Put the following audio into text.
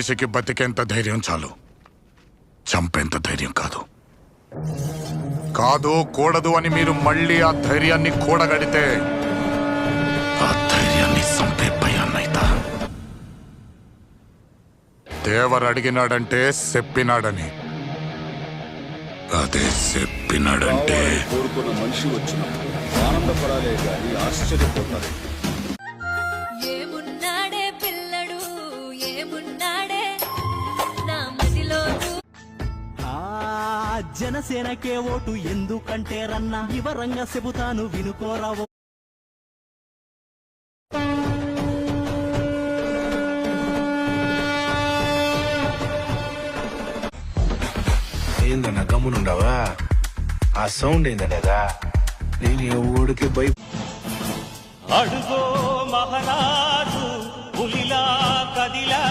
మనిషికి బతికేంత ధైర్యం చాలు, చంపేంత ధైర్యం కాదు. కాదు కూడదు అని మీరు మళ్ళీ ఆ ధైర్యాన్ని కూడగడితే ఆ ధైర్యాన్ని చంపే భయాన్నైతా. దేవర్ అడిగినాడంటే చెప్పినాడని, అదే చెప్పినాడంటే కోరుకున్న మనిషి వచ్చినప్పుడు ఆనందపడాలే గాని ఆశ్చర్యపోతారు. ఏమున్నాడే పిల్లడు, ఏమున్నాడే నా మదిలో. జనసేనకే ఓటు ఎందుకంటే రన్న వివరంగా చెబుతాను వినుకోరావు. ఏందన్నా గమ్మునుండవా? ఆ సౌండ్ ఏందనేదా? నేను ఎవడికి అడుగో మహారాజు పులిలా కదిలా